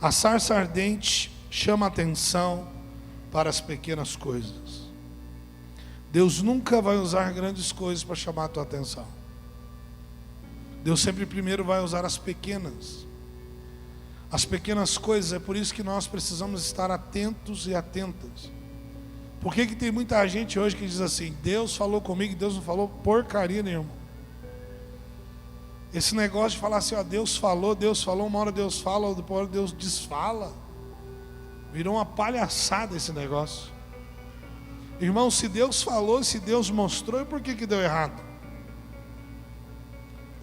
A sarça ardente chama atenção para as pequenas coisas. Deus nunca vai usar grandes coisas para chamar a tua atenção. Deus sempre primeiro vai usar as pequenas. As pequenas coisas, é por isso que nós precisamos estar atentos e atentas. Por que tem muita gente hoje que diz assim: Deus falou comigo e Deus não falou porcaria nenhuma? Esse negócio de falar assim, ó, Deus falou, uma hora Deus fala, outra hora Deus desfala, virou uma palhaçada esse negócio. Irmão, se Deus falou, se Deus mostrou, e por que deu errado?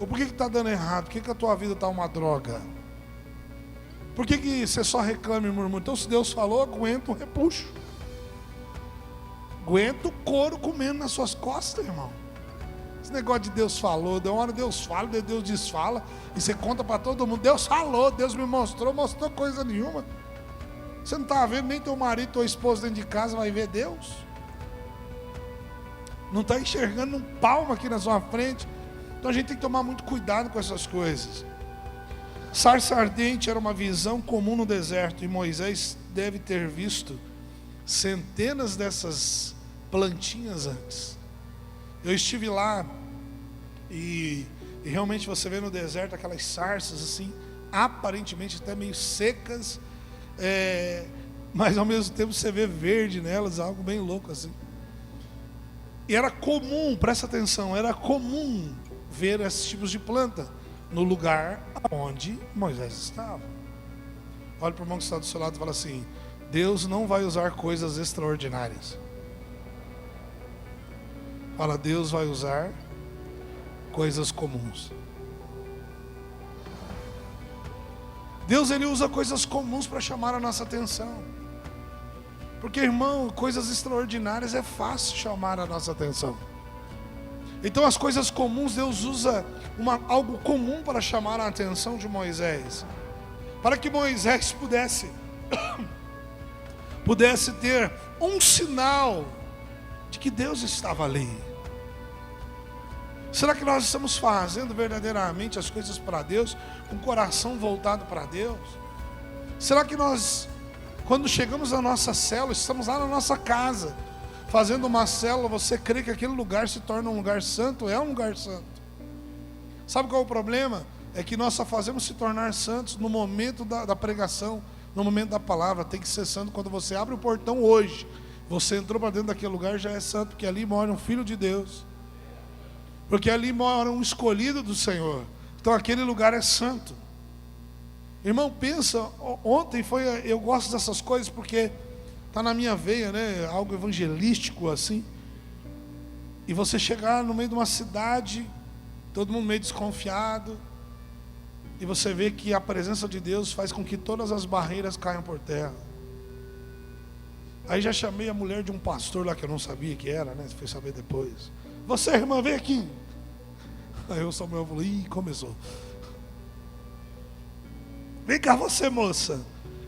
Ou por que está dando errado? Por que a tua vida está uma droga? Por que você só reclama e murmura? Então, se Deus falou, aguenta o repuxo. Aguenta o couro comendo nas suas costas, irmão. Esse negócio de Deus falou, de uma hora Deus fala, de Deus desfala, e você conta para todo mundo: Deus falou, Deus me mostrou coisa nenhuma. Você não está vendo, nem teu marido, tua esposa dentro de casa vai ver Deus. Não está enxergando um palmo aqui na sua frente. Então a gente tem que tomar muito cuidado com essas coisas. Sarça ardente era uma visão comum no deserto, e Moisés deve ter visto centenas dessas plantinhas antes. Eu estive lá e realmente você vê no deserto aquelas sarças assim, aparentemente até meio secas, mas ao mesmo tempo você vê verde nelas, algo bem louco assim. E era comum, presta atenção, era comum ver esses tipos de planta no lugar onde Moisés estava. Olha para o irmão que está do seu lado e fala assim: Deus não vai usar coisas extraordinárias. Fala, Deus vai usar coisas comuns. Deus, ele usa coisas comuns para chamar a nossa atenção. Porque, irmão, coisas extraordinárias é fácil chamar a nossa atenção. Então as coisas comuns, Deus usa algo comum para chamar a atenção de Moisés, para que Moisés pudesse ter um sinal de que Deus estava ali. Será que nós estamos fazendo verdadeiramente as coisas para Deus, com o coração voltado para Deus? Será que nós, quando chegamos à nossa célula, estamos lá na nossa casa, fazendo uma célula, você crê que aquele lugar se torna um lugar santo? É um lugar santo. Sabe qual é o problema? É que nós só fazemos se tornar santos no momento da pregação, no momento da palavra. Tem que ser santo quando você abre o portão hoje. Você entrou para dentro daquele lugar, já é santo, porque ali mora um filho de Deus. Porque ali mora um escolhido do Senhor. Então aquele lugar é santo. Irmão, pensa, ontem eu gosto dessas coisas porque está na minha veia, né? Algo evangelístico assim. E você chegar no meio de uma cidade, todo mundo meio desconfiado, e você vê que a presença de Deus faz com que todas as barreiras caiam por terra. Aí já chamei a mulher de um pastor lá que eu não sabia que era, né? Fui saber depois. Você, irmã, vem aqui. Aí o Samuel falou: ih, começou. Vem cá você, moça.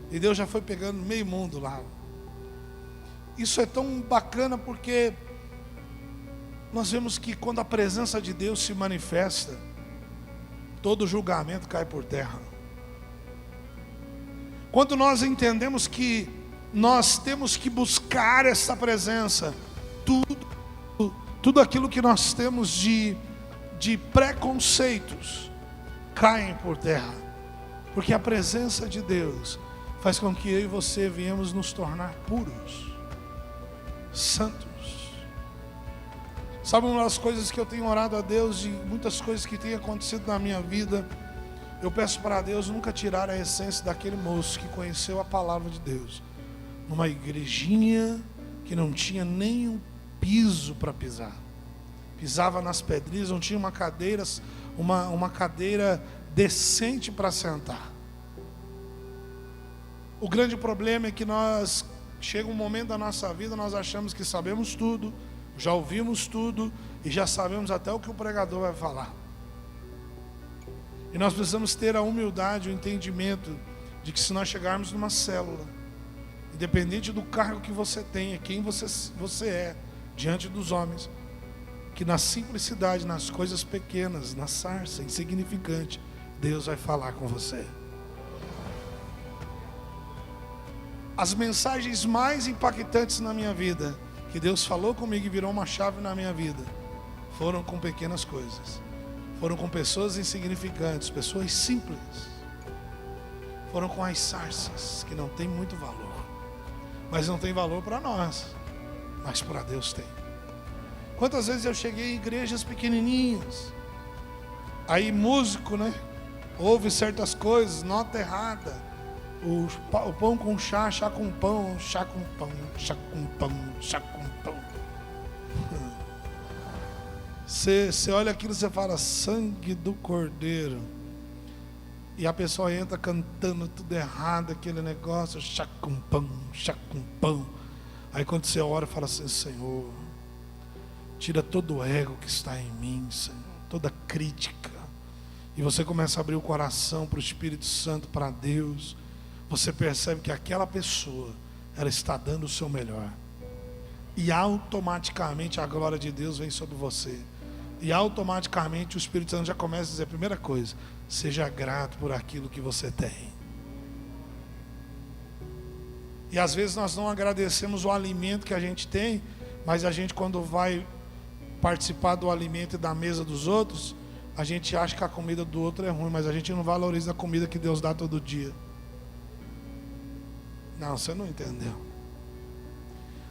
E Deus já foi pegando meio mundo lá. Isso é tão bacana porque nós vemos que quando a presença de Deus se manifesta, todo julgamento cai por terra. Quando nós entendemos que nós temos que buscar essa presença, tudo aquilo que nós temos de preconceitos caem por terra, porque a presença de Deus faz com que eu e você venhamos nos tornar puros, santos. Sabe uma das coisas que eu tenho orado a Deus, de muitas coisas que têm acontecido na minha vida, eu peço para Deus nunca tirar a essência daquele moço que conheceu a palavra de Deus numa igrejinha que não tinha nem um piso para pisar, pisava nas pedrinhas, não tinha uma cadeira decente para sentar. O grande problema é que chega um momento da nossa vida, nós achamos que sabemos tudo, já ouvimos tudo e já sabemos até o que o pregador vai falar. E nós precisamos ter a humildade, o entendimento de que se nós chegarmos numa célula, independente do cargo que você tenha, quem você é diante dos homens, que na simplicidade, nas coisas pequenas, na sarça insignificante, Deus vai falar com você. As mensagens mais impactantes na minha vida, que Deus falou comigo e virou uma chave na minha vida, foram com pequenas coisas. Foram com pessoas insignificantes, pessoas simples. Foram com as sarças, que não tem muito valor. Mas não tem valor para nós, mas para Deus tem. Quantas vezes eu cheguei em igrejas pequenininhas, aí músico, né? Ouve certas coisas, nota errada. O pão com chá, chá com pão, chá com pão, chá com pão, chá com pão. Você olha aquilo e você fala, sangue do Cordeiro. E a pessoa entra cantando tudo errado, aquele negócio, chá com pão, chá com pão. Aí quando você ora, fala assim, Senhor, tira todo o ego que está em mim, Senhor, toda crítica. E você começa a abrir o coração para o Espírito Santo, para Deus. Você percebe que aquela pessoa, ela está dando o seu melhor. E automaticamente a glória de Deus vem sobre você. E automaticamente o Espírito Santo já começa a dizer, a primeira coisa, seja grato por aquilo que você tem. E às vezes nós não agradecemos o alimento que a gente tem, mas a gente, quando vai participar do alimento e da mesa dos outros, a gente acha que a comida do outro é ruim, mas a gente não valoriza a comida que Deus dá todo dia. Não, você não entendeu.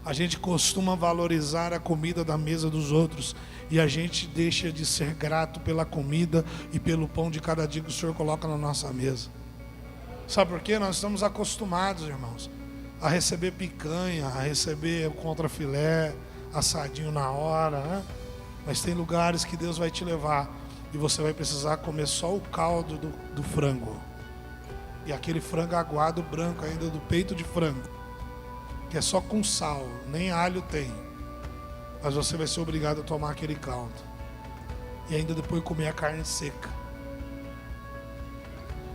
A gente costuma valorizar a comida da mesa dos outros e a gente deixa de ser grato pela comida e pelo pão de cada dia que o Senhor coloca na nossa mesa. Sabe por quê? Nós estamos acostumados, irmãos, a receber picanha, a receber contrafilé, assadinho na hora, né? Mas tem lugares que Deus vai te levar e você vai precisar comer só o caldo do frango. E aquele frango aguado branco ainda do peito de frango, que é só com sal, nem alho tem. Mas você vai ser obrigado a tomar aquele caldo. E ainda depois comer a carne seca.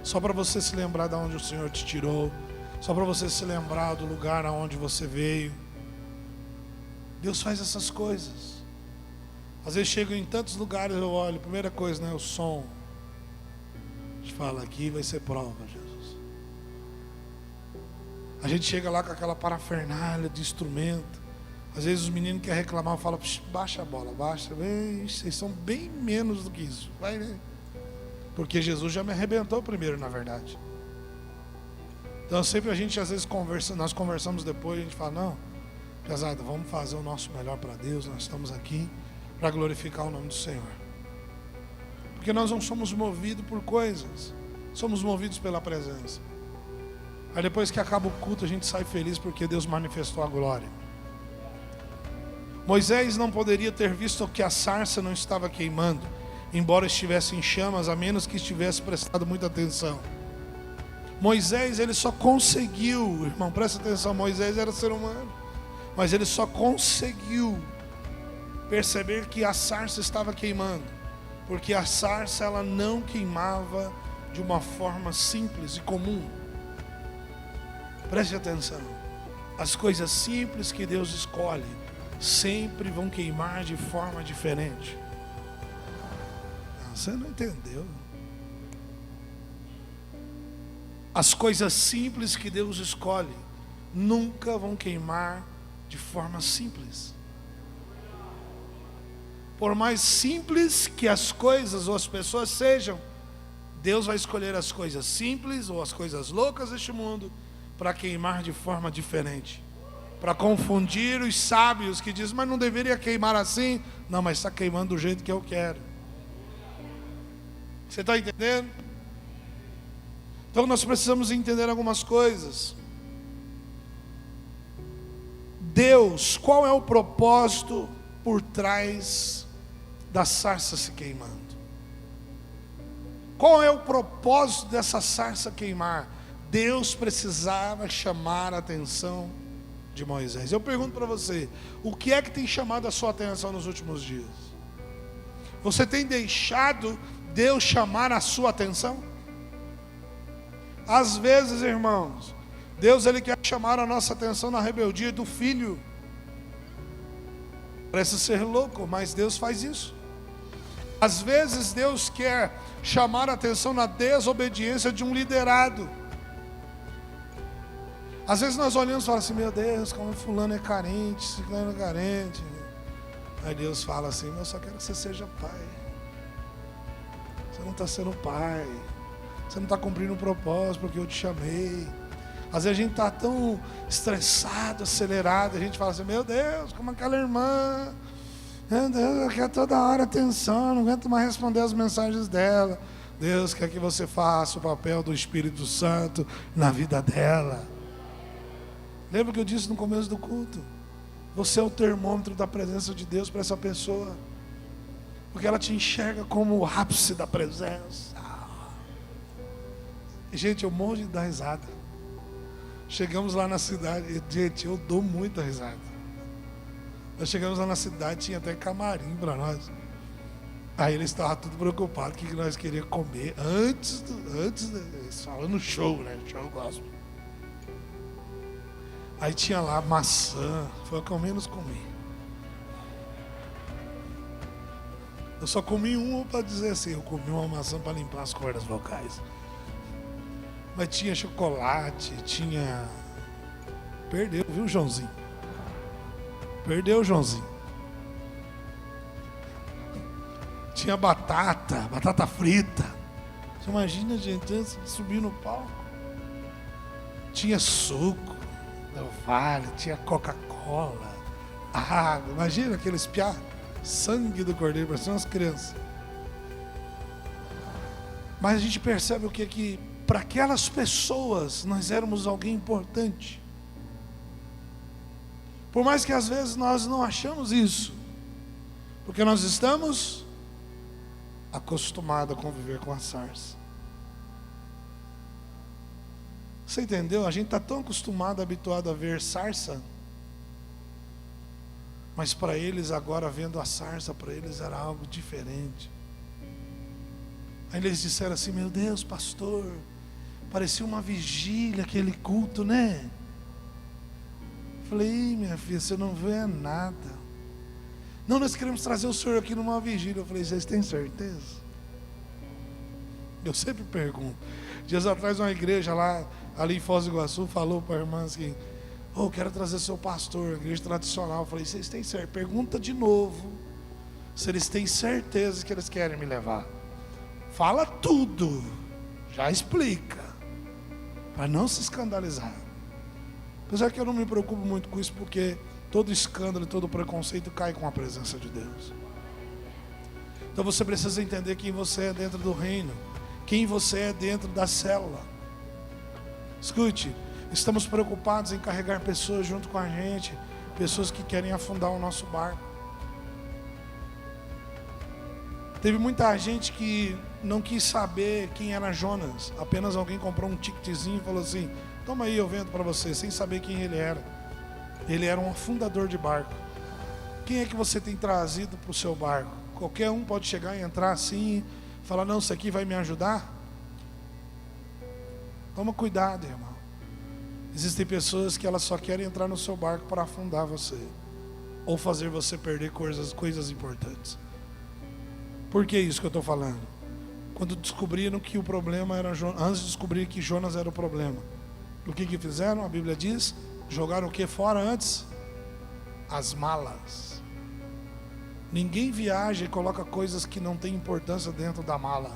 Só para você se lembrar de onde o Senhor te tirou. Só para você se lembrar do lugar aonde você veio. Deus faz essas coisas. Às vezes chego em tantos lugares, eu olho, primeira coisa, né, o som. A gente fala, aqui vai ser prova, Jesus. A gente chega lá com aquela parafernália de instrumento. Às vezes os meninos querem reclamar, eu falo, baixa a bola, baixa. Vocês são bem menos do que isso. Vai, né? Porque Jesus já me arrebentou primeiro, na verdade. Então sempre a gente às vezes conversa, nós conversamos depois, a gente fala, não, pesado, vamos fazer o nosso melhor para Deus, nós estamos aqui para glorificar o nome do Senhor. Porque nós não somos movidos por coisas, somos movidos pela presença. Aí depois que acaba o culto a gente sai feliz porque Deus manifestou a glória. Moisés não poderia ter visto que a sarça não estava queimando, embora estivesse em chamas, a menos que estivesse prestado muita atenção. Moisés, ele só conseguiu, irmão, presta atenção, Moisés era ser humano, mas ele só conseguiu perceber que a sarça estava queimando, porque a sarça ela não queimava de uma forma simples e comum. Preste atenção, as coisas simples que Deus escolhe sempre vão queimar de forma diferente. Você não entendeu. As coisas simples que Deus escolhe nunca vão queimar de forma simples. Por mais simples que as coisas ou as pessoas sejam, Deus vai escolher as coisas simples ou as coisas loucas deste mundo para queimar de forma diferente, para confundir os sábios que dizem, mas não deveria queimar assim. Não, mas está queimando do jeito que eu quero. Você está entendendo? Então nós precisamos entender algumas coisas. Deus, qual é o propósito por trás da sarça se queimando? Qual é o propósito dessa sarça queimar? Deus precisava chamar a atenção de Moisés. Eu pergunto para você, o que é que tem chamado a sua atenção nos últimos dias? Você tem deixado Deus chamar a sua atenção? Às vezes, irmãos, Deus ele quer chamar a nossa atenção na rebeldia do filho. Parece ser louco, mas Deus faz isso. Às vezes Deus quer chamar a atenção na desobediência de um liderado. Às vezes nós olhamos e falamos assim, meu Deus, como fulano é carente, ciclano é carente. Aí Deus fala assim, eu só quero que você seja pai. Você não está sendo pai. Você não está cumprindo o propósito porque eu te chamei. Às vezes a gente está tão estressado, acelerado, a gente fala assim, meu Deus, como aquela irmã. Meu Deus, eu quero toda hora atenção, não aguento mais responder as mensagens dela. Deus quer que você faça o papel do Espírito Santo na vida dela. Lembra que eu disse no começo do culto? Você é o termômetro da presença de Deus para essa pessoa. Porque ela te enxerga como o ápice da presença. E, gente, eu morro de dar risada. Chegamos lá na cidade, gente, eu dou muita risada. Nós chegamos lá na cidade, tinha até camarim para nós. Aí eles estavam tudo preocupados, o que nós queríamos comer antes eles falam no show, né? Show gospel. Aí tinha lá maçã, foi o que eu menos comi. Eu só comi uma para dizer assim, eu comi uma maçã para limpar as cordas vocais. Mas tinha chocolate, tinha... Perdeu, viu, Joãozinho? Perdeu, Joãozinho. Tinha batata frita. Você imagina, gente, antes de subir no palco. Tinha suco do Vale, tinha Coca-Cola, água. Imagina aqueles piá, sangue do cordeiro, parecendo umas crianças. Mas a gente percebe o que? Que para aquelas pessoas nós éramos alguém importante. Por mais que às vezes nós não achamos isso, porque nós estamos acostumados a conviver com a sarça. Você entendeu? A gente está tão acostumado, habituado a ver sarça, mas para eles agora, vendo a sarça, para eles era algo diferente. Aí eles disseram assim, meu Deus, pastor, parecia uma vigília aquele culto, né? Falei, minha filha, você não vê nada. Não, nós queremos trazer o senhor aqui numa vigília. Eu falei, vocês têm certeza? Eu sempre pergunto. Dias atrás uma igreja lá, ali em Foz do Iguaçu, falou para a irmã assim, eu quero trazer seu pastor, igreja tradicional. Eu falei, vocês têm certeza? Pergunta de novo, se eles têm certeza que eles querem me levar. Fala tudo, já explica, para não se escandalizar. Apesar que eu não me preocupo muito com isso, porque todo escândalo e todo preconceito cai com a presença de Deus. Então você precisa entender quem você é dentro do reino, quem você é dentro da célula. Escute, estamos preocupados em carregar pessoas junto com a gente, pessoas que querem afundar o nosso barco. Teve muita gente que não quis saber quem era Jonas, apenas alguém comprou um ticketzinho e falou assim, toma aí, eu vendo para você, sem saber quem ele era. Ele era um afundador de barco. Quem é que você tem trazido para o seu barco? Qualquer um pode chegar e entrar assim e falar, não, isso aqui vai me ajudar? Toma cuidado, irmão. Existem pessoas que elas só querem entrar no seu barco para afundar você, ou fazer você perder coisas importantes. Por que isso que eu estou falando? Quando descobriram que o problema era Jonas, antes de descobrir que Jonas era o problema, o que fizeram? A Bíblia diz, jogaram o que fora antes? As malas. Ninguém viaja e coloca coisas que não têm importância dentro da mala.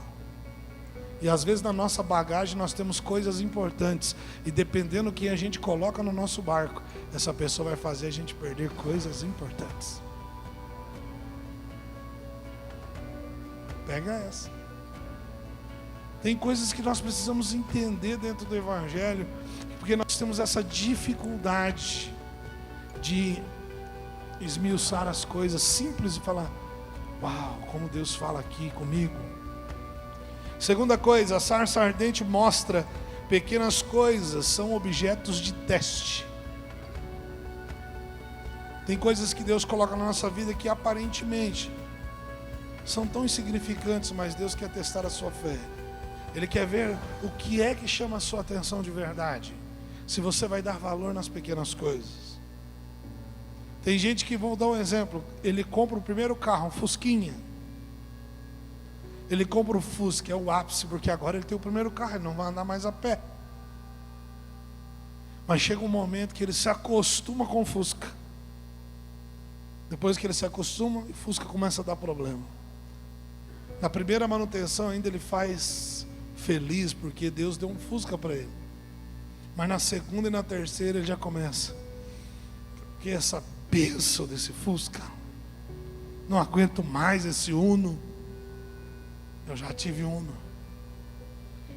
E às vezes na nossa bagagem nós temos coisas importantes, e dependendo do que a gente coloca no nosso barco, essa pessoa vai fazer a gente perder coisas importantes. Pega essa. Tem coisas que nós precisamos entender dentro do Evangelho, porque nós temos essa dificuldade de esmiuçar as coisas simples e falar, uau, como Deus fala aqui comigo. Segunda coisa, a sarça ardente mostra pequenas coisas, são objetos de teste. Tem coisas que Deus coloca na nossa vida que aparentemente são tão insignificantes, mas Deus quer testar a sua fé. Ele quer ver o que é que chama a sua atenção de verdade, se você vai dar valor nas pequenas coisas. Tem gente que, vou dar um exemplo, ele compra o primeiro carro, um Fusquinha. Ele compra o Fusca, é o ápice, porque agora ele tem o primeiro carro, ele não vai andar mais a pé. Mas chega um momento que ele se acostuma com o Fusca. Depois que ele se acostuma, o Fusca começa a dar problema. Na primeira manutenção ainda ele faz feliz, porque Deus deu um Fusca para ele. Mas na segunda e na terceira ele já começa. Porque essa bênção desse Fusca, não aguento mais esse Uno. Eu já tive Uno.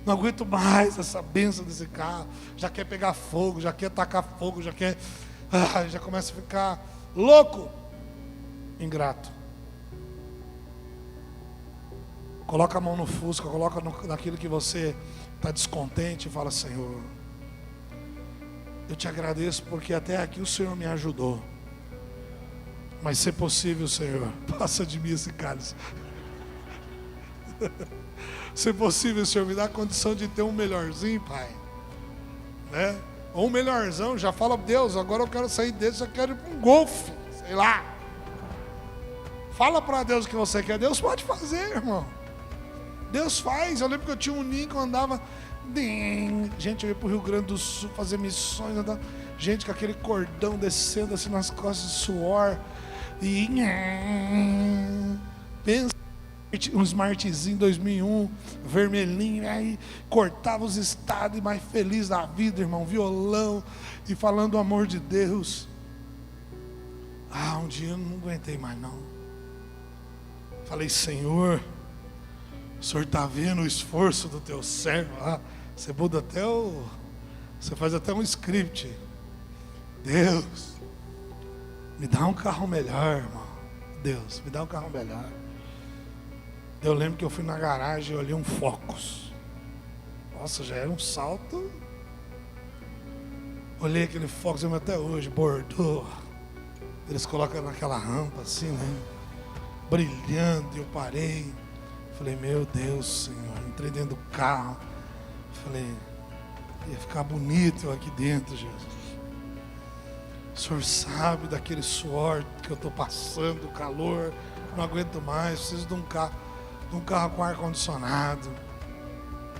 Não aguento mais essa bênção desse carro. Já quer pegar fogo, já quer tacar fogo, já quer... já começa a ficar louco. Ingrato. Coloca a mão no Fusca, coloca naquilo que você está descontente e fala: Senhor, eu te agradeço porque até aqui o Senhor me ajudou. Mas se possível, Senhor, passa de mim esse cálice. Se possível, Senhor, me dá a condição de ter um melhorzinho, Pai, né? Ou um melhorzão. Já fala: Deus, agora eu quero sair desse, eu quero ir para um golfe, sei lá. Fala para Deus o que você quer. Deus pode fazer, irmão. Deus faz. Eu lembro que eu tinha um ninho que eu andava. Gente, eu ia para o Rio Grande do Sul fazer missões. Gente, com aquele cordão descendo assim nas costas de suor. E pensa, um Smartzinho 2001, vermelhinho. Aí cortava os estados e mais feliz da vida, irmão. Violão e falando o amor de Deus. Um dia eu não aguentei mais não. Falei: Senhor, o Senhor está vendo o esforço do teu servo. Você muda até você faz até um script. Deus, me dá um carro melhor, irmão. Deus, me dá um carro melhor. Eu lembro que eu fui na garagem e olhei um Focus. Nossa, já era um salto. Olhei aquele Focus, eu até hoje, Bordeaux. Eles colocam naquela rampa assim, né? Brilhando, e eu parei. Falei: meu Deus, Senhor. Entrei dentro do carro. Falei: ia ficar bonito eu aqui dentro, Jesus. O Senhor sabe daquele suor que eu estou passando, o calor. Não aguento mais, preciso de um carro com ar-condicionado.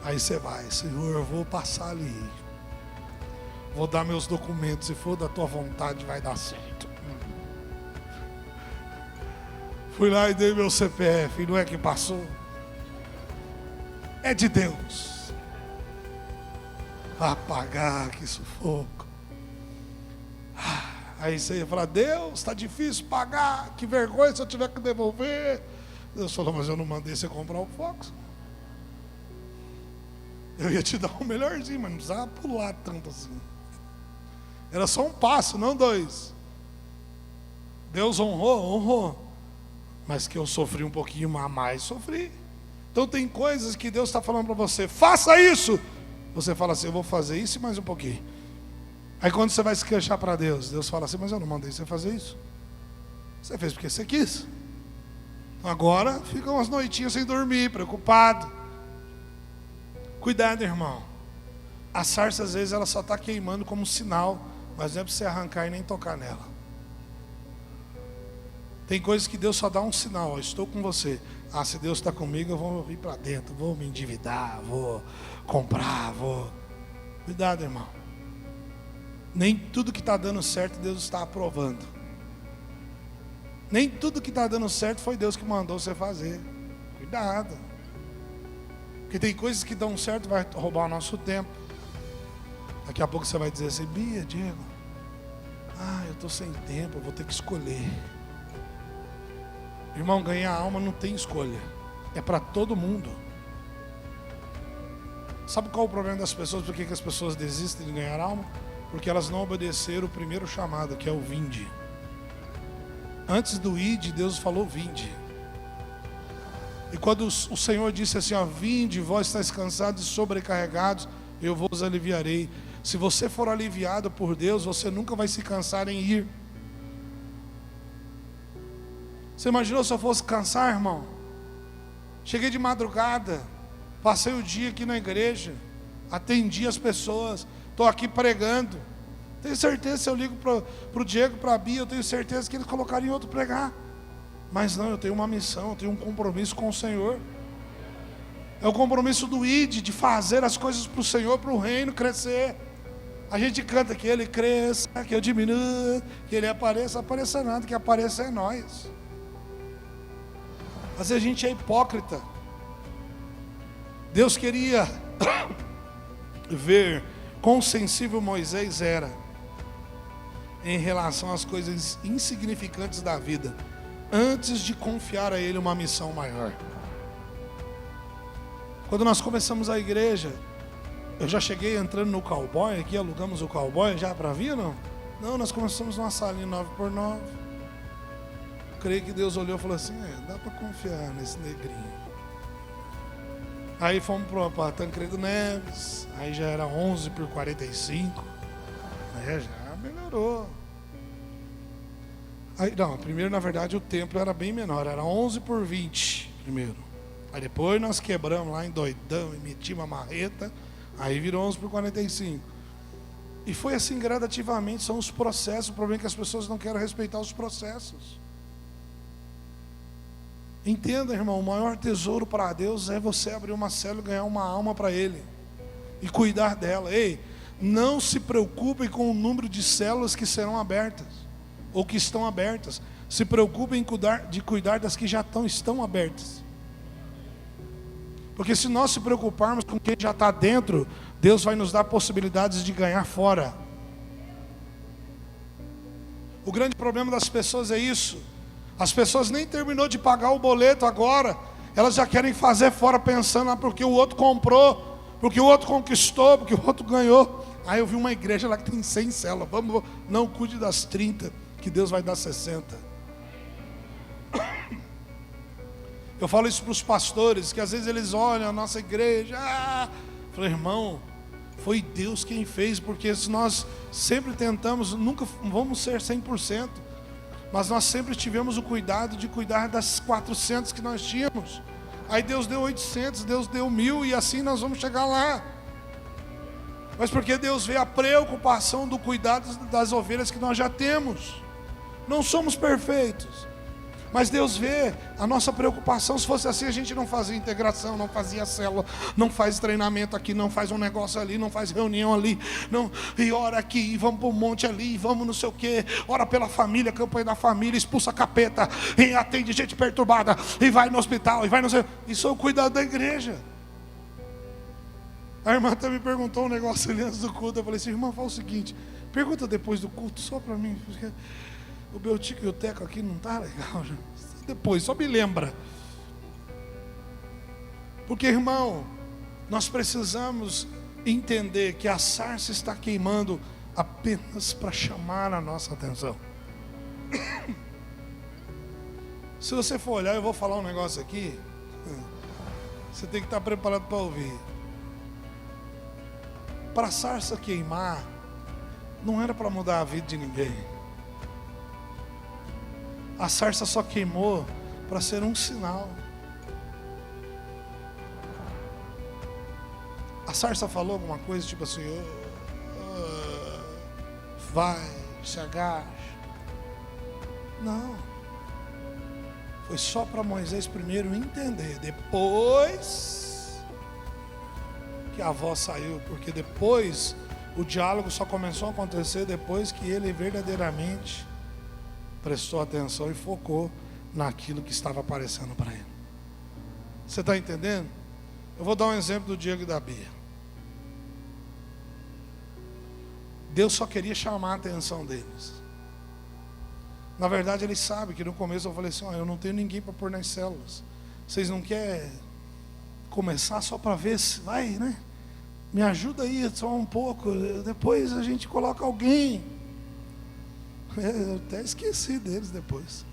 Aí você vai: Senhor, eu vou passar ali. Vou dar meus documentos. Se for da tua vontade, vai dar certo. Fui lá e dei meu CPF, e não é que passou? É de Deus. Vai pagar, que sufoco. Aí você ia falar: Deus, está difícil pagar, que vergonha se eu tiver que devolver. Deus falou: mas eu não mandei você comprar o Fox. Eu ia te dar um melhorzinho, mas não precisava pular tanto assim. Era só um passo, não dois. Deus honrou. Mas que eu sofri um pouquinho a mais, sofri. Então tem coisas que Deus está falando para você: faça isso. Você fala assim: eu vou fazer isso e mais um pouquinho. Aí quando você vai se queixar para Deus, Deus fala assim: mas eu não mandei você fazer isso. Você fez porque você quis. Agora fica umas noitinhas sem dormir, preocupado. Cuidado, irmão. A sarça às vezes ela só está queimando como sinal, mas não é para você arrancar e nem tocar nela. Tem coisas que Deus só dá um sinal: estou com você. Se Deus está comigo, eu vou ir para dentro, vou me endividar, vou comprar, vou... Cuidado, irmão. Nem tudo que está dando certo Deus está aprovando. Nem tudo que está dando certo foi Deus que mandou você fazer. Cuidado. Porque tem coisas que dão certo, vai roubar o nosso tempo. Daqui a pouco você vai dizer assim: Bia, Diego, eu estou sem tempo, eu vou ter que escolher. Irmão, ganhar alma não tem escolha. É para todo mundo. Sabe qual é o problema das pessoas? Por que as pessoas desistem de ganhar alma? Porque elas não obedeceram o primeiro chamado, que é o vinde. Antes do ide, Deus falou vinde. E quando o Senhor disse assim: vinde, vós estáis cansados e sobrecarregados, eu vos aliviarei. Se você for aliviado por Deus, você nunca vai se cansar em ir. Você imaginou se eu fosse cansar, irmão? Cheguei de madrugada, passei o dia aqui na igreja, atendi as pessoas, estou aqui pregando. Tenho certeza, se eu ligo para o Diego, para a Bia, eu tenho certeza que eles colocariam outro pregar. Mas não, eu tenho uma missão, eu tenho um compromisso com o Senhor. É o compromisso do ID, de fazer as coisas para o Senhor, para o reino crescer. A gente canta que ele cresça, que eu diminua, que ele apareça nada, que apareça é nós. Às vezes a gente é hipócrita. Deus queria ver quão sensível Moisés era em relação às coisas insignificantes da vida, antes de confiar a ele uma missão maior. Quando nós começamos a igreja, eu já cheguei entrando no cowboy aqui, alugamos o cowboy já para vir, não? Não, nós começamos numa salinha 9x9. Creio que Deus olhou e falou assim, dá para confiar nesse negrinho. Aí fomos para Tancredo Neves, aí já era 11x45, já melhorou. Aí, não, primeiro na verdade o templo era bem menor, era 11x20 primeiro. Aí depois nós quebramos lá em doidão e metimos a marreta, aí virou 11x45. E foi assim gradativamente, são os processos. O problema é que as pessoas não querem respeitar os processos. Entenda, irmão, o maior tesouro para Deus é você abrir uma célula e ganhar uma alma para Ele e cuidar dela. Ei, não se preocupem com o número de células que serão abertas ou que estão abertas. Se preocupem em cuidar das que já estão abertas. Porque se nós se preocuparmos com quem já está dentro, Deus vai nos dar possibilidades de ganhar fora. O grande problema das pessoas é isso. As pessoas nem terminou de pagar o boleto agora, elas já querem fazer fora pensando porque o outro comprou, porque o outro conquistou, porque o outro ganhou. Aí eu vi uma igreja lá que tem 100 células. Vamos, não cuide das 30, que Deus vai dar 60. Eu falo isso para os pastores, que às vezes eles olham a nossa igreja. Eu falei, irmão, foi Deus quem fez, porque se nós sempre tentamos, nunca vamos ser 100%. Mas nós sempre tivemos o cuidado de cuidar das 400 que nós tínhamos. Aí Deus deu 800, Deus deu 1000 e assim nós vamos chegar lá. Mas porque Deus vê a preocupação do cuidado das ovelhas que nós já temos. Não somos perfeitos, mas Deus vê a nossa preocupação. Se fosse assim, a gente não fazia integração, não fazia célula, não faz treinamento aqui, não faz um negócio ali, não faz reunião ali, não, e ora aqui, e vamos para o monte ali, e vamos não sei o que, ora pela família, campanha da família, expulsa capeta, e atende gente perturbada, e vai no hospital, e vai no... Isso é o cuidado da igreja. A irmã até me perguntou um negócio ali antes do culto. Eu falei assim, irmã, fala o seguinte, pergunta depois do culto só para mim, porque o Beltico e o Teco aqui não tá legal já. Depois, só me lembra. Porque, irmão, nós precisamos entender que a sarça está queimando apenas para chamar a nossa atenção. Se você for olhar, eu vou falar um negócio aqui, você tem que estar preparado para ouvir. Para a sarça queimar, não era para mudar a vida de ninguém. A sarça só queimou para ser um sinal. A sarça falou alguma coisa tipo assim, vai, se agacha. Não. Foi só para Moisés primeiro entender. Depois que a voz saiu. Porque depois o diálogo só começou a acontecer depois que ele verdadeiramente prestou atenção e focou naquilo que estava aparecendo para ele. Você está entendendo? Eu vou dar um exemplo do Diego e da Bia. Deus só queria chamar a atenção deles. Na verdade, ele sabe que no começo eu falei assim, eu não tenho ninguém para pôr nas células. Vocês não querem começar só para ver se vai, né? Me ajuda aí só um pouco, depois a gente coloca alguém. Eu até esqueci deles depois.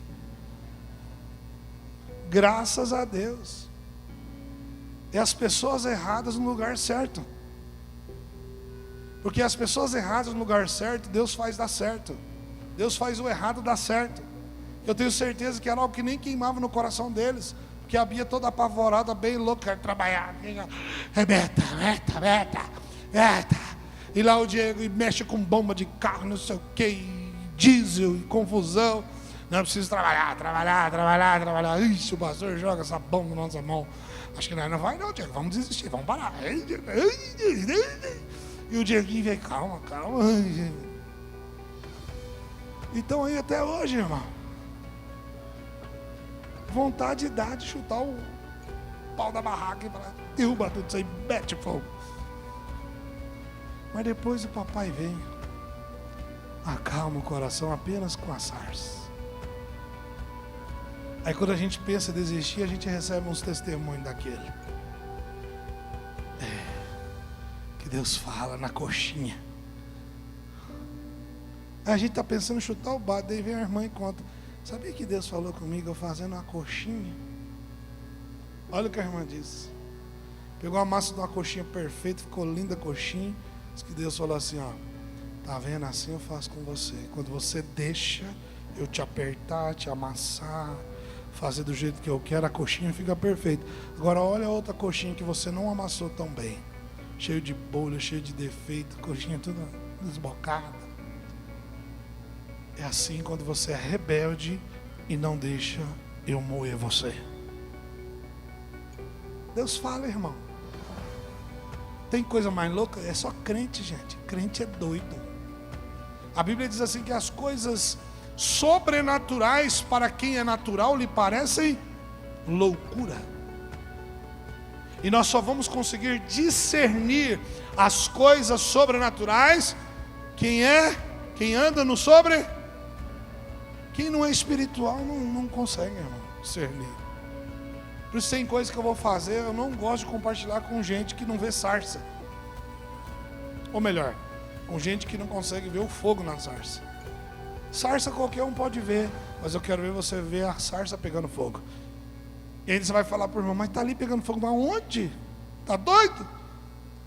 Graças a Deus. É as pessoas erradas no lugar certo. Porque as pessoas erradas no lugar certo, Deus faz dar certo. Deus faz o errado dar certo. Eu tenho certeza que era algo que nem queimava no coração deles. Porque a Bia toda apavorada, bem louca, quer trabalhar. Meta. E lá o Diego mexe com bomba de carro, não sei o que, diesel e confusão. Não, preciso trabalhar. Ixi, o pastor joga essa bomba na nossa mão. Acho que nós não vai não, Diego, vamos desistir, vamos parar. E o Dieguinho veio, calma. Então aí até hoje, irmão, vontade dá de chutar o pau da barraca e falar, derruba tudo isso aí, mete fogo. Mas depois o papai vem, acalma o coração apenas com a sarça. Aí quando a gente pensa em desistir, a gente recebe uns testemunhos daquele. Que Deus fala na coxinha. Aí a gente está pensando em chutar o bar, daí vem a irmã e conta. Sabia que Deus falou comigo, eu fazendo uma coxinha? Olha o que a irmã disse. Pegou a massa de uma coxinha perfeita, ficou linda a coxinha. Diz que Deus falou assim, ó, tá vendo, assim eu faço com você. Quando você deixa eu te apertar, te amassar, fazer do jeito que eu quero, a coxinha fica perfeita. Agora olha a outra coxinha que você não amassou tão bem. Cheio de bolha, cheio de defeito, coxinha toda desbocada. É assim quando você é rebelde e não deixa eu moer você. Deus fala, irmão. Tem coisa mais louca? É só crente, gente. Crente é doido. A Bíblia diz assim que as coisas sobrenaturais para quem é natural lhe parecem loucura. E nós só vamos conseguir discernir as coisas sobrenaturais quem anda no sobre. Quem não é espiritual não consegue, irmão, discernir. Por isso tem coisas que eu vou fazer, eu não gosto de compartilhar com gente que não vê sarça. Ou melhor, com gente que não consegue ver o fogo na sarça. Sarça qualquer um pode ver, mas eu quero ver você ver a sarça pegando fogo. E aí você vai falar para o irmão, mas está ali pegando fogo, mas onde? Está doido?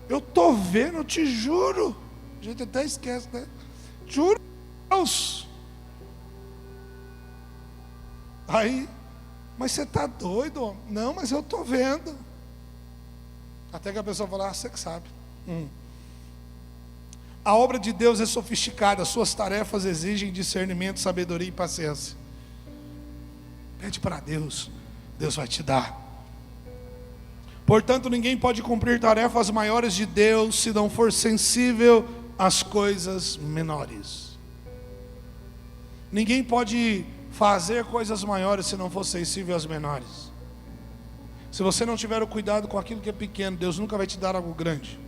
Eu estou vendo, eu te juro. A gente até esquece, né? Juro, Deus. Aí, mas você está doido? Não, mas eu estou vendo. Até que a pessoa fala, você que sabe. A obra de Deus é sofisticada, suas tarefas exigem discernimento, sabedoria e paciência. Pede para Deus, Deus vai te dar. Portanto, ninguém pode cumprir tarefas maiores de Deus se não for sensível às coisas menores. Ninguém pode fazer coisas maiores se não for sensível às menores. Se você não tiver o cuidado com aquilo que é pequeno, Deus nunca vai te dar algo grande.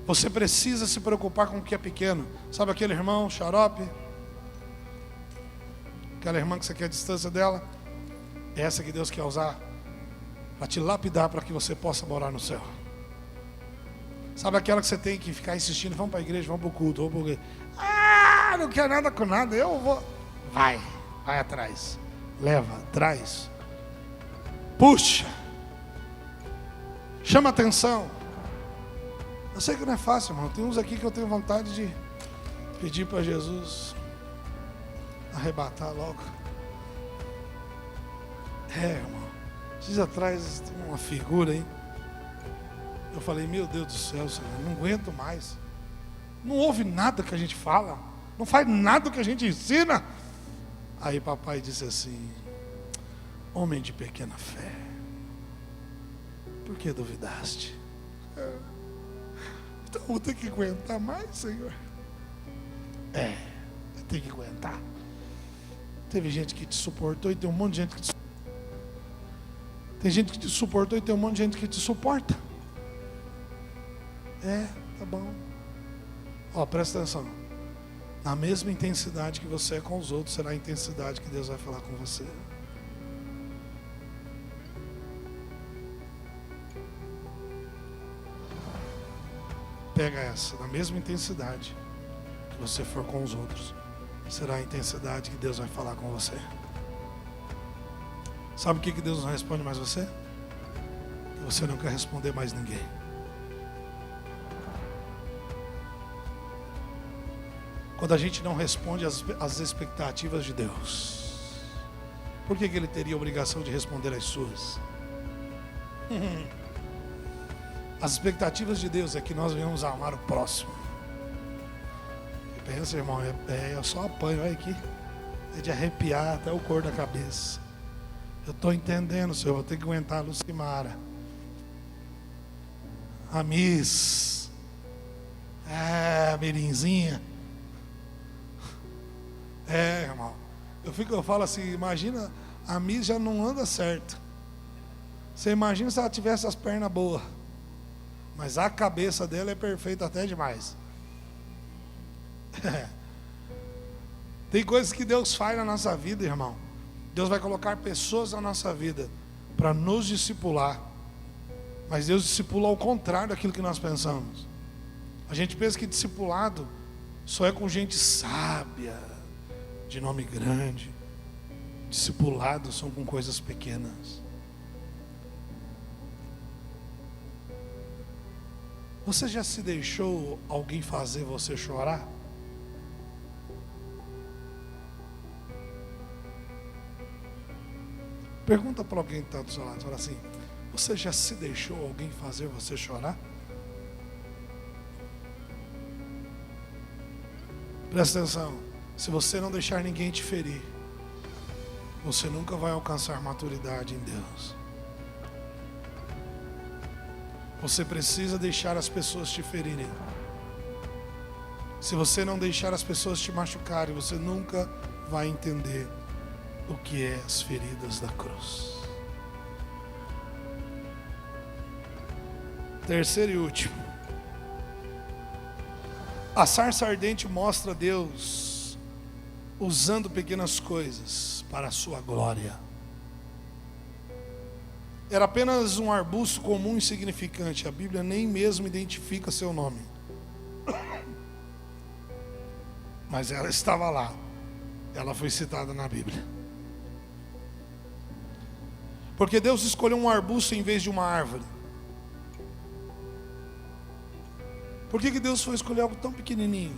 Você precisa se preocupar com o que é pequeno. Sabe aquele irmão xarope? Aquela irmã que você quer a distância dela? É essa que Deus quer usar para te lapidar, para que você possa morar no céu. Sabe aquela que você tem que ficar insistindo, vamos para a igreja, vamos para o culto, vamos para o... Ah, não quer nada com nada, eu vou... Vai atrás, leva, traz, puxa, chama atenção. Eu sei que não é fácil, irmão. Tem uns aqui que eu tenho vontade de pedir para Jesus arrebatar logo. Irmão, dias atrás tem uma figura aí. Eu falei, meu Deus do céu, Senhor, não aguento mais. Não ouve nada que a gente fala, não faz nada que a gente ensina. Aí papai disse assim, homem de pequena fé, por que duvidaste? Então vou ter que aguentar mais, Senhor. Tem que aguentar. Teve gente que te suportou e tem um monte de gente que te suporta. Tem gente que te suportou e tem um monte de gente que te suporta. Tá bom. Presta atenção. Na mesma intensidade que você é com os outros, será a intensidade que Deus vai falar com você. Pega essa, na mesma intensidade que você for com os outros, será a intensidade que Deus vai falar com você. Sabe o que Deus não responde mais você? Que você não quer responder mais ninguém. Quando a gente não responde às expectativas de Deus, por que Ele teria a obrigação de responder às suas? As expectativas de Deus é que nós venhamos a amar o próximo. Pensa, irmão, eu só apanho, olha aqui. É de arrepiar até o couro da cabeça. Eu estou entendendo, Senhor, vou ter que aguentar a Lucimara, a Miss, Mirinzinha. Irmão. Eu falo assim, imagina, a Miss já não anda certo. Você imagina se ela tivesse as pernas boas. Mas a cabeça dela é perfeita até demais. Tem coisas que Deus faz na nossa vida, irmão. Deus vai colocar pessoas na nossa vida para nos discipular. Mas Deus discipula ao contrário daquilo que nós pensamos. A gente pensa que discipulado só é com gente sábia, de nome grande. Discipulados são com coisas pequenas. Você já se deixou alguém fazer você chorar? Pergunta para alguém que está do seu lado, fala assim: você já se deixou alguém fazer você chorar? Presta atenção, se você não deixar ninguém te ferir, você nunca vai alcançar maturidade em Deus. Você precisa deixar as pessoas te ferirem. Se você não deixar as pessoas te machucarem, você nunca vai entender o que é as feridas da cruz. Terceiro e último. A sarça ardente mostra Deus usando pequenas coisas para a sua glória. Era apenas um arbusto comum e insignificante. A Bíblia nem mesmo identifica seu nome. Mas ela estava lá. Ela foi citada na Bíblia. Porque Deus escolheu um arbusto em vez de uma árvore. Por que Deus foi escolher algo tão pequenininho?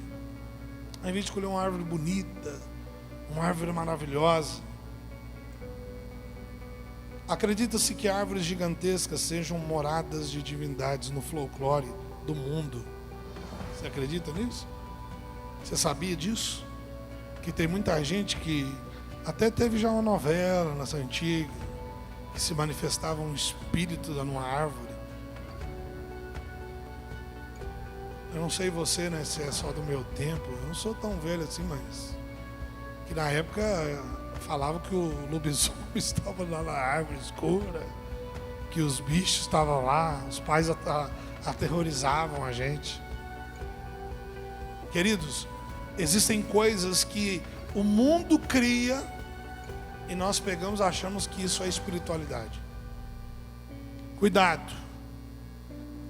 Ao invés de escolher uma árvore bonita, uma árvore maravilhosa. Acredita-se que árvores gigantescas sejam moradas de divindades no folclore do mundo. Você acredita nisso? Você sabia disso? Que tem muita gente que até teve já uma novela nessa antiga, que se manifestava um espírito numa árvore. Eu não sei você, né, se é só do meu tempo. Eu não sou tão velho assim, mas que na época falava que o lobisomem estava lá na árvore escura, que os bichos estavam lá, os pais aterrorizavam a gente. Queridos, existem coisas que o mundo cria e nós pegamos e achamos que isso é espiritualidade. Cuidado.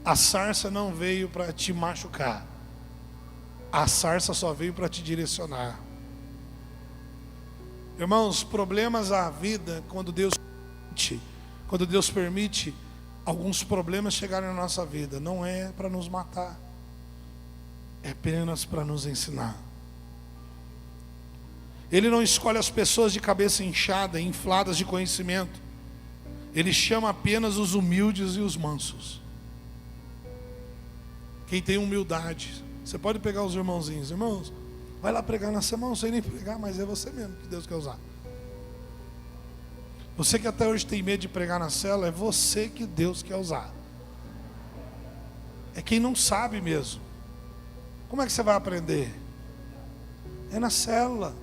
A sarça não veio para te machucar. A sarça só veio para te direcionar. Irmãos, problemas à vida, quando Deus permite alguns problemas chegarem na nossa vida, não é para nos matar, é apenas para nos ensinar. Ele não escolhe as pessoas de cabeça inchada, infladas de conhecimento. Ele chama apenas os humildes e os mansos. Quem tem humildade. Você pode pegar os irmãozinhos. Irmãos, vai lá pregar na semana, não sei nem pregar, mas é você mesmo que Deus quer usar. Você que até hoje tem medo de pregar na cela, é você que Deus quer usar. É quem não sabe mesmo. Como é que você vai aprender? É na célula.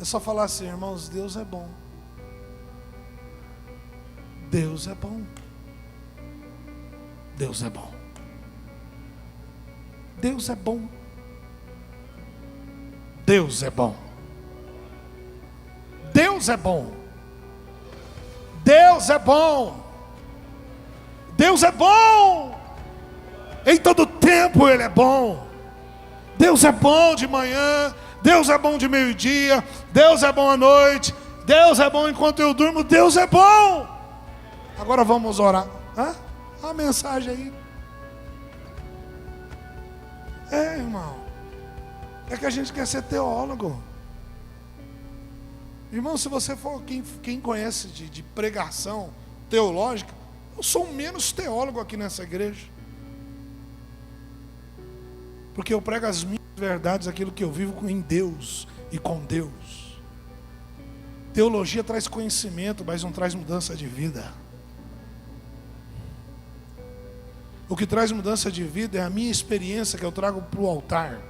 É só falar assim: irmãos, Deus é bom. Deus é bom. Deus é bom. Deus é bom. Deus é bom. Deus é bom. Deus é bom. Deus é bom. Em todo tempo Ele é bom. Deus é bom de manhã. Deus é bom de meio-dia. Deus é bom à noite. Deus é bom enquanto eu durmo. Deus é bom. Agora vamos orar. A mensagem aí. Irmão. É que a gente quer ser teólogo. Irmão, se você for quem conhece de pregação teológica, eu sou o menos teólogo aqui nessa igreja. Porque eu prego as minhas verdades, aquilo que eu vivo em Deus e com Deus. Teologia traz conhecimento, mas não traz mudança de vida. O que traz mudança de vida é a minha experiência que eu trago para o altar.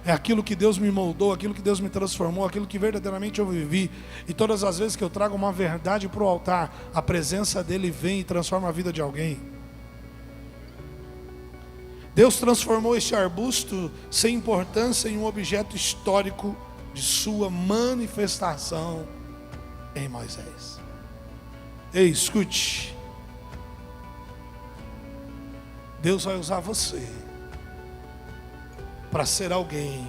É aquilo que Deus me moldou, aquilo que Deus me transformou, aquilo que verdadeiramente eu vivi. E todas as vezes que eu trago uma verdade para o altar, a presença dele vem e transforma a vida de alguém. Deus transformou este arbusto sem importância em um objeto histórico de sua manifestação em Moisés. Ei, escute. Deus vai usar você para ser alguém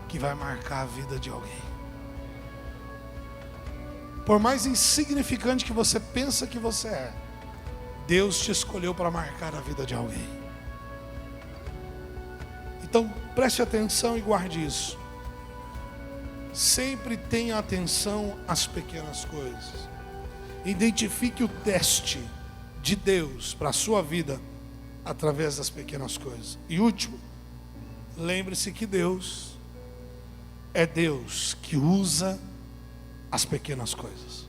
que vai marcar a vida de alguém. Por mais insignificante que você pensa que você é, Deus te escolheu para marcar a vida de alguém. Então preste atenção e guarde isso. Sempre tenha atenção às pequenas coisas. Identifique o teste de Deus para a sua vida através das pequenas coisas. E último, lembre-se que Deus é Deus que usa as pequenas coisas.